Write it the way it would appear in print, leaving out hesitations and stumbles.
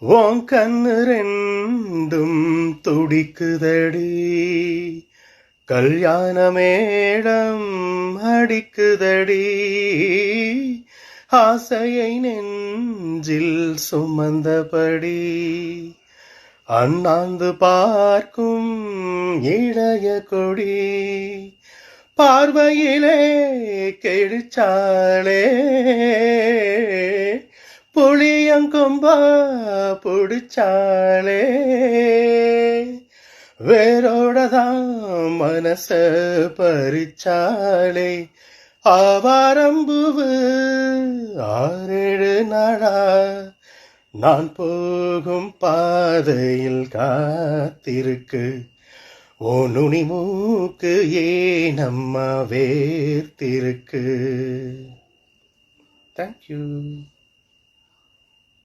உன் கண்ணு ரெண்டும் துடிக்குதடி, கல்யாண மேளம் அடிக்குதடி, ஆசையை நெஞ்சில் சுமந்தபடி அண்ணாந்து பார்க்கும் இளைய கொடி, பார்வையிலே கெடிச்சாளே புளியங்கொம்பா புடிச்சாளே, வேரோடதான் மனச பறிச்சாளே, ஆவாரம்பூவு 6-7 நாளா நான் போகும் பாதையில் காத்திருக்கு, ஓ நுனி மூக்கு ஏனம்மா வேர்த்திருக்கு. தேங்க்யூ.